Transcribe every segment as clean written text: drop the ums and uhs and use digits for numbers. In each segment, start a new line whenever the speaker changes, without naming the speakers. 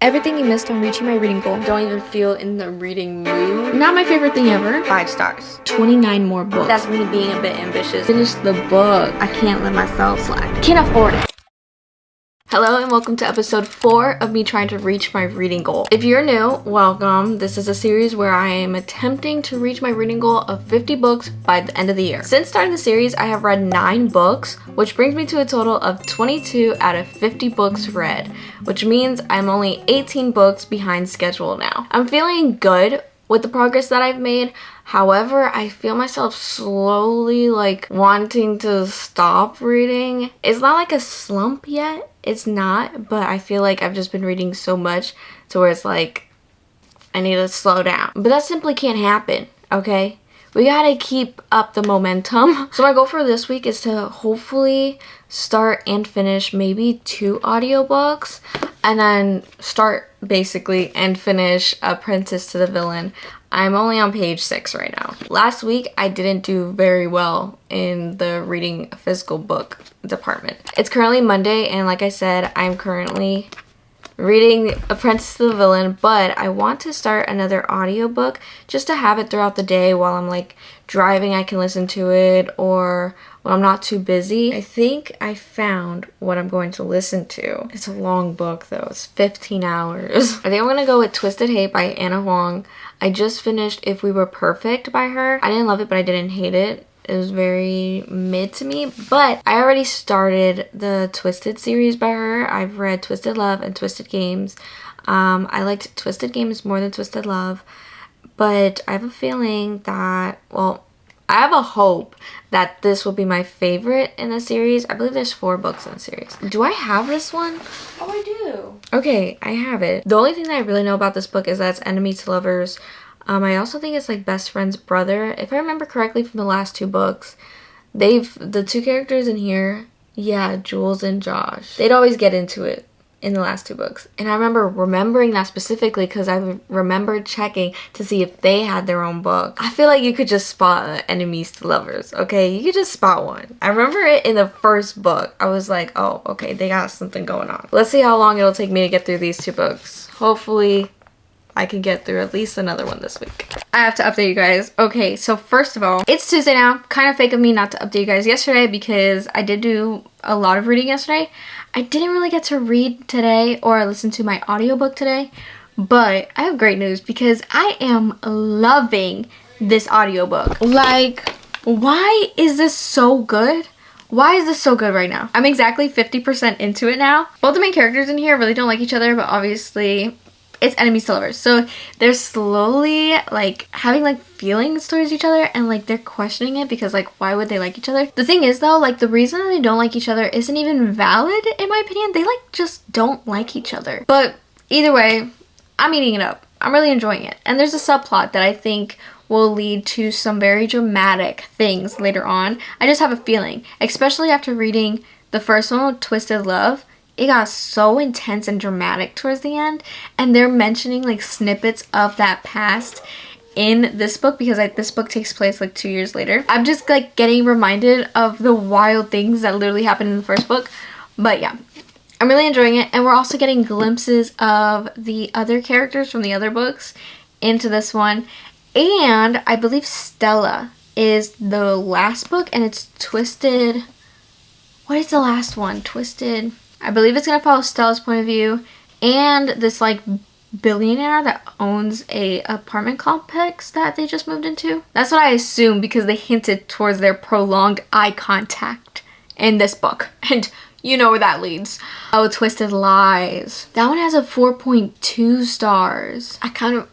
Everything you missed on reaching my reading goal.
Don't even feel in the reading mood.
Not my favorite thing ever.
5 stars.
29 more books.
That's me being a bit ambitious.
Finish the book.
I can't let myself slack.
Can't afford it. Hello and welcome to episode 4 of me trying to reach my reading goal. If you're new, welcome. This is a series where I am attempting to reach my reading goal of 50 books by the end of the year. Since starting the series, I have read 9 books, which brings me to a total of 22 out of 50 books read, which means I'm only 18 books behind schedule now. I'm feeling good with the progress that I've made. However, I feel myself slowly wanting to stop reading. It's not like a slump yet. It's not, but I feel like I've just been reading so much to where it's like I need to slow down. But that simply can't happen, okay? We gotta keep up the momentum. So my goal for this week is to hopefully start and finish maybe 2 audiobooks and then start basically and finish Apprentice to the Villain. I'm only on page 6 right now. Last week, I didn't do very well in the reading a physical book department. It's currently Monday, and like I said, I'm currently reading Apprentice to the Villain, but I want to start another audiobook just to have it throughout the day while I'm driving. I can listen to it, or when I'm not too busy. I think I found what I'm going to listen to. It's a long book though. It's 15 hours. I think I'm gonna go with Twisted Hate by Anna Huang. I just finished If We Were Perfect by her. I didn't love it, but I didn't hate it. It was very mid to me, but I already started the Twisted series by her. I've read Twisted Love and Twisted Games. I liked Twisted Games more than Twisted Love, but I have a feeling that, well, I have a hope that this will be my favorite in the series. I believe there's 4 books in the series. Do I have this one?
Oh, I do.
Okay, I have it. The only thing that I really know about this book is that it's enemies to lovers. I also think it's best friend's brother. If I remember correctly from the last 2 books, the 2 characters in here, yeah, Jules and Josh, they'd always get into it in the last 2 books. And I remember remembering that specifically because I remember checking to see if they had their own book. I feel like you could just spot enemies to lovers, okay? You could just spot one. I remember it in the first book. I was like, oh, okay, they got something going on. Let's see how long it'll take me to get through these 2 books. Hopefully I can get through at least another one this week. I have to update you guys. Okay, so first of all, it's Tuesday now. Kind of fake of me not to update you guys yesterday because I did do a lot of reading yesterday. I didn't really get to read today or listen to my audiobook today, but I have great news because I am loving this audiobook. Why is this so good? Why is this so good right now? I'm exactly 50% into it now. Both the main characters in here really don't like each other, but obviously it's enemies to lovers. So they're slowly having feelings towards each other, and they're questioning it because why would they like each other? The thing is though, the reason that they don't like each other isn't even valid in my opinion. They just don't like each other. But either way, I'm eating it up. I'm really enjoying it. And there's a subplot that I think will lead to some very dramatic things later on. I just have a feeling, especially after reading the first one with Twisted Love. It got so intense and dramatic towards the end, and they're mentioning snippets of that past in this book because this book takes place 2 years later. I'm just getting reminded of the wild things that literally happened in the first book. But yeah, I'm really enjoying it, and we're also getting glimpses of the other characters from the other books into this one. And I believe Stella is the last book, and it's Twisted. What is the last one? Twisted. I believe it's going to follow Stella's point of view and this billionaire that owns a apartment complex that they just moved into. That's what I assume because they hinted towards their prolonged eye contact in this book. And you know where that leads. Oh, Twisted Lies. That one has a 4.2 stars. I kind of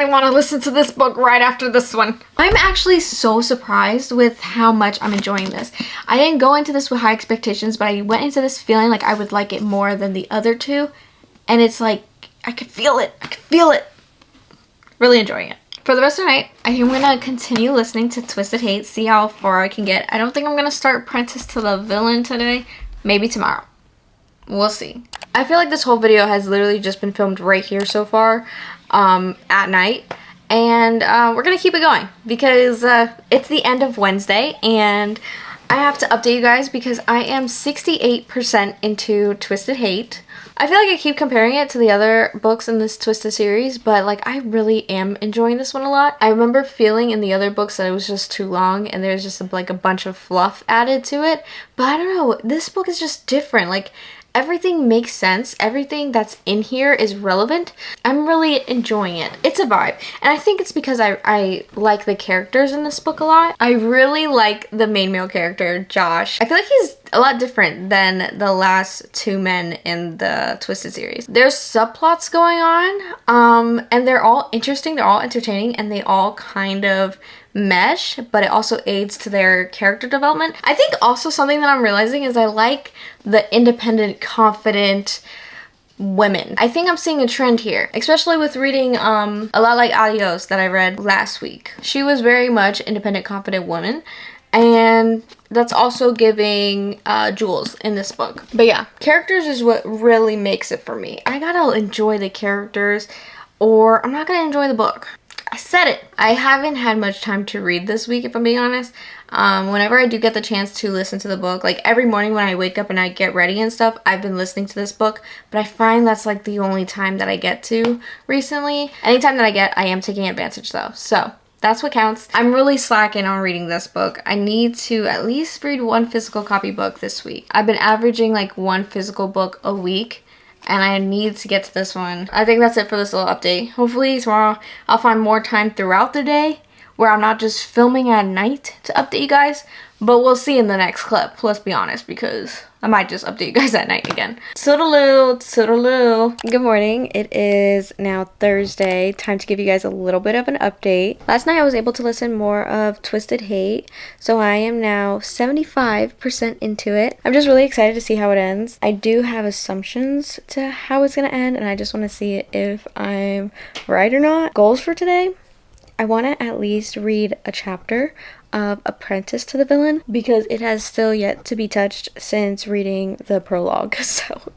want to listen to this book right after this one. I'm actually so surprised with how much I'm enjoying this. I didn't go into this with high expectations, but I went into this feeling like I would like it more than the other 2. And it's I could feel it. I could feel it. Really enjoying it. For the rest of the night, I think I'm going to continue listening to Twisted Hate, see how far I can get. I don't think I'm going to start Apprentice to the Villain today. Maybe tomorrow. We'll see. I feel like this whole video has literally just been filmed right here so far at night. And we're going to keep it going because it's the end of Wednesday and I have to update you guys because I am 68% into Twisted Hate. I feel like I keep comparing it to the other books in this Twisted series, but like I really am enjoying this one a lot. I remember feeling in the other books that it was just too long and there's just like a bunch of fluff added to it. But I don't know, this book is just different. Like everything makes sense. Everything that's in here is relevant. I'm really enjoying it. It's a vibe. And I think it's because I like the characters in this book a lot. I really like the main male character, Josh. I feel like he's a lot different than the last two men in the Twisted series. There's subplots going on, and they're all interesting, they're all entertaining, and they all kind of mesh, but it also aids to their character development. I think also something that I'm realizing is I like the independent, confident women. I think I'm seeing a trend here, especially with reading a lot like Adios that I read last week. She was very much independent, confident woman, and that's also giving Jules in this book. But yeah, characters is what really makes it for me. I gotta enjoy the characters or I'm not gonna enjoy the book. I said it. I haven't had much time to read this week, if I'm being honest. Whenever I do get the chance to listen to the book, like every morning when I wake up and I get ready and stuff, I've been listening to this book, but I find that's like the only time that I get to recently. Anytime that I get, I am taking advantage though. So that's what counts. I'm really slacking on reading this book. I need to at least read one physical copy book this week. I've been averaging like one physical book a week, and I need to get to this one. I think that's it for this little update. Hopefully tomorrow I'll find more time throughout the day where I'm not just filming at night to update you guys, but we'll see in the next clip, let's be honest, because I might just update you guys at night again. Toodaloo, toodaloo. Good morning. It is now Thursday. Time to give you guys a little bit of an update. Last night I was able to listen more of Twisted Hate, so I am now 75% into it. I'm just really excited to see how it ends. I do have assumptions to how it's gonna end, and I just want to see if I'm right or not. Goals for today? I want to at least read a chapter of Apprentice to the Villain because it has still yet to be touched since reading the prologue, so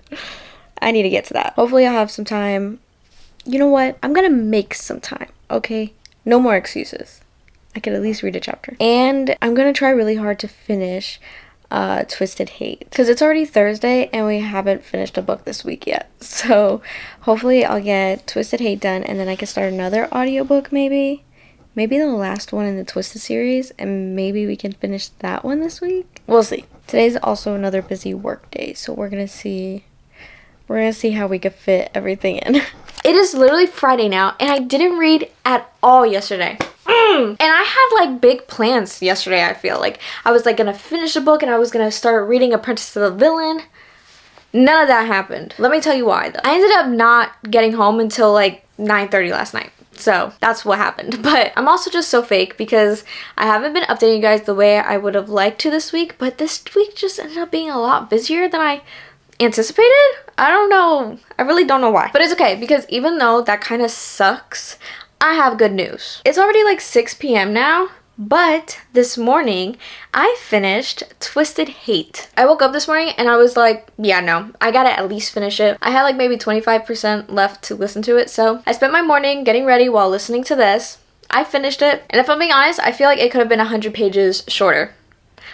I need to get to that. Hopefully I'll have some time. You know what? I'm gonna make some time, okay? No more excuses. I could at least read a chapter. And I'm gonna try really hard to finish Twisted Hate because it's already Thursday and we haven't finished a book this week yet, so hopefully I'll get Twisted Hate done and then I can start another audiobook, maybe the last one in the Twisted series, and maybe we can finish that one this week. We'll see. Today's also another busy work day, so we're gonna see how we could fit everything in. It is literally Friday now and I didn't read at all yesterday. And I had like big plans yesterday. I feel like I was like gonna finish a book and I was gonna start reading Apprentice to the Villain. None of that happened. Let me tell you why though. I ended up not getting home until like 9:30 last night. So that's what happened. But I'm also just so fake because I haven't been updating you guys the way I would have liked to this week, but this week just ended up being a lot busier than I anticipated. I don't know. I really don't know why. But it's okay because even though that kind of sucks, I have good news. It's already like 6 p.m. now, but this morning I finished Twisted Hate. I woke up this morning and I was like, yeah, no, I gotta at least finish it. I had like maybe 25% left to listen to it, so I spent my morning getting ready while listening to this. I finished it, and if I'm being honest, I feel like it could have been 100 pages shorter.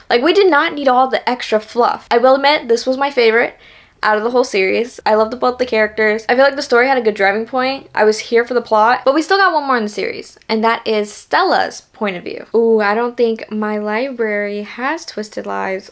Like, we did not need all the extra fluff. I will admit, this was my favorite out of the whole series. I loved both the characters. I feel like the story had a good driving point. I was here for the plot, but we still got one more in the series, and that is Stella's point of view. Ooh, I don't think my library has Twisted Lives,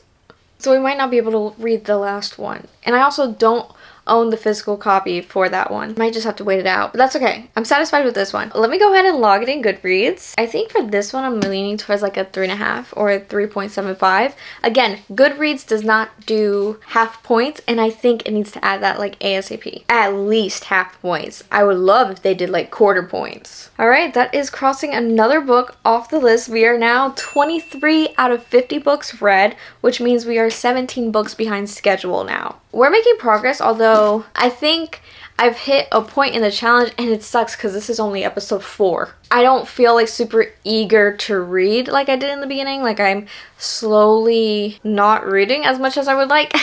so we might not be able to read the last one. And I also don't own the physical copy for that one. Might just have to wait it out, but that's okay. I'm satisfied with this one. Let me go ahead and log it in Goodreads. I think for this one I'm leaning towards like a 3.5 or a 3.75. Again, Goodreads does not do half points, and I think it needs to add that like ASAP. At least half points. I would love if they did like quarter points. Alright, that is crossing another book off the list. We are now 23 out of 50 books read, which means we are 17 books behind schedule now. We're making progress, although I think I've hit a point in the challenge and it sucks because this is only episode 4. I don't feel like super eager to read like I did in the beginning. Like, I'm slowly not reading as much as I would like,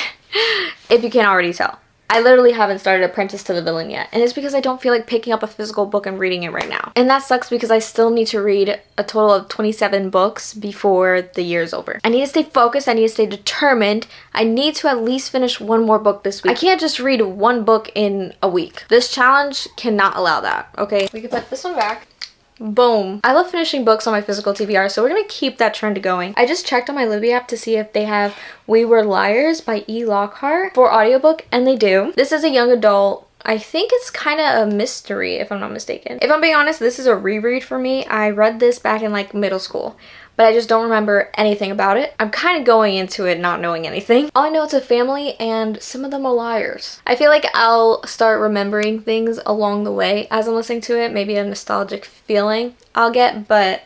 if you can't already tell. I literally haven't started Apprentice to the Villain yet, and it's because I don't feel like picking up a physical book and reading it right now. And that sucks because I still need to read a total of 27 books before the year's over. I need to stay focused, I need to stay determined. I need to at least finish one more book this week. I can't just read one book in a week. This challenge cannot allow that, okay? We can put this one back. Boom. I love finishing books on my physical TBR, so we're gonna keep that trend going. I just checked on my Libby app to see if they have We Were Liars by E. Lockhart for audiobook, and they do. This is a young adult. I think it's kind of a mystery, if I'm not mistaken. If I'm being honest, this is a reread for me. I read this back in like middle school, but I just don't remember anything about it. I'm kind of going into it not knowing anything. All I know, it's a family and some of them are liars. I feel like I'll start remembering things along the way as I'm listening to it. Maybe a nostalgic feeling I'll get, but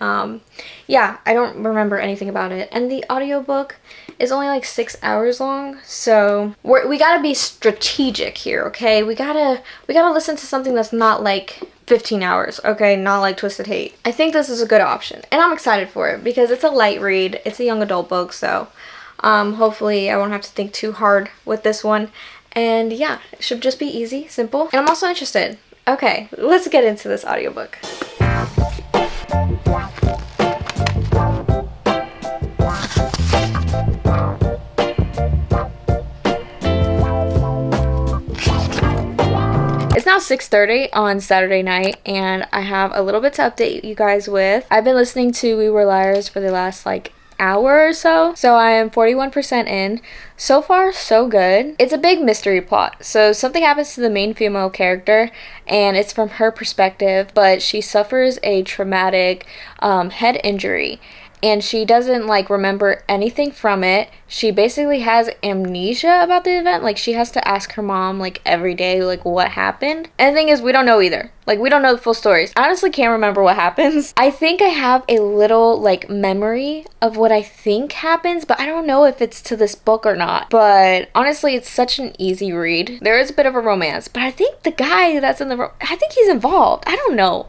yeah, I don't remember anything about it. And the audiobook is only like 6 hours long, so we gotta be strategic here, okay? We gotta listen to something that's not like 15 hours, okay? Not like Twisted Hate. I think this is a good option, and I'm excited for it because it's a light read. It's a young adult book, so hopefully I won't have to think too hard with this one. And yeah, it should just be easy, simple, and I'm also interested. Okay, let's get into this audiobook. It's now 6:30 on Saturday night, and I have a little bit to update you guys with. I've been listening to We Were Liars for the last like hour or so I am 41% in. So far, so good. It's a big mystery plot. So something happens to the main female character, and it's from her perspective, but she suffers a traumatic head injury. And she doesn't like remember anything from it. She basically has amnesia about the event. Like, she has to ask her mom like every day like what happened. And the thing is, we don't know either. Like, we don't know the full stories. I honestly can't remember what happens. I think I have a little like memory of what I think happens, but I don't know if it's to this book or not. But honestly, it's such an easy read. There is a bit of a romance, but I think the guy that's in I think he's involved. I don't know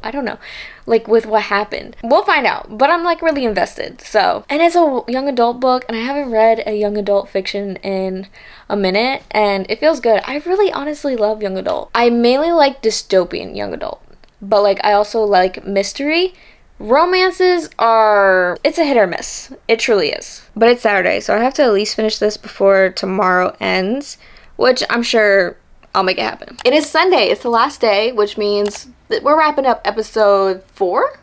like with what happened. We'll find out, but I'm like really invested. So, and it's a young adult book, and I haven't read a young adult fiction in a minute, and it feels good. I really honestly love young adult. I mainly like dystopian young adult, but like I also like mystery. Romances are, it's a hit or miss. It truly is. But it's Saturday, so I have to at least finish this before tomorrow ends, which I'm sure I'll make it happen. It is Sunday. It's the last day, which means that we're wrapping up episode 4.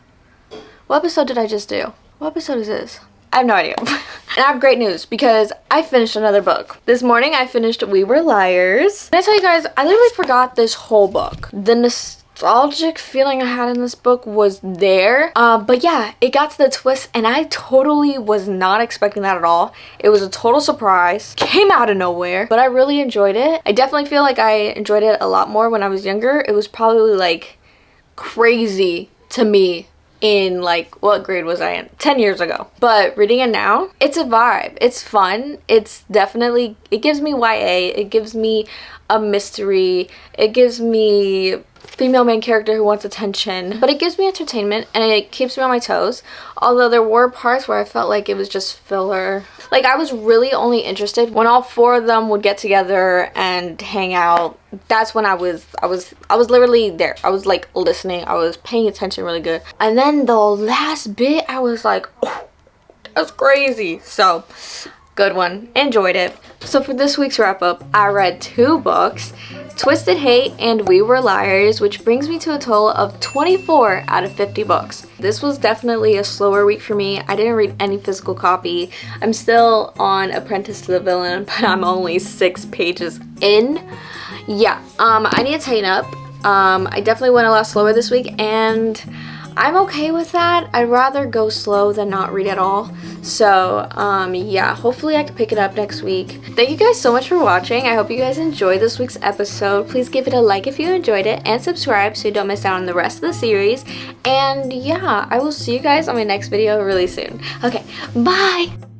What episode did I just do? What episode is this? I have no idea. And I have great news because I finished another book. This morning I finished We Were Liars. And I tell you guys, I literally forgot this whole book. The nostalgic feeling I had in this book was there. But yeah, it got to the twist, and I totally was not expecting that at all. It was a total surprise. Came out of nowhere, but I really enjoyed it. I definitely feel like I enjoyed it a lot more when I was younger. It was probably like crazy to me in like, what grade was I in? 10 years ago. But reading it now, it's a vibe. It's fun. It's definitely, it gives me YA. It gives me a mystery. It gives me female main character who wants attention, but it gives me entertainment and it keeps me on my toes. Although there were parts where I felt like it was just filler. Like, I was really only interested when all 4 of them would get together and hang out. That's when I was literally there. I was like listening. I was paying attention really good. And then the last bit, I was like, oh, that's crazy. So, good one. Enjoyed it. So for this week's wrap up, I read 2 books, Twisted Hate and We Were Liars, which brings me to a total of 24 out of 50 books. This was definitely a slower week for me. I didn't read any physical copy. I'm still on Apprentice to the Villain, but I'm only 6 pages in. Yeah, I need to tighten up. I definitely went a lot slower this week, and I'm okay with that. I'd rather go slow than not read at all. So, yeah, hopefully I can pick it up next week. Thank you guys so much for watching. I hope you guys enjoyed this week's episode. Please give it a like if you enjoyed it, and subscribe so you don't miss out on the rest of the series. And yeah, I will see you guys on my next video really soon. Okay, bye!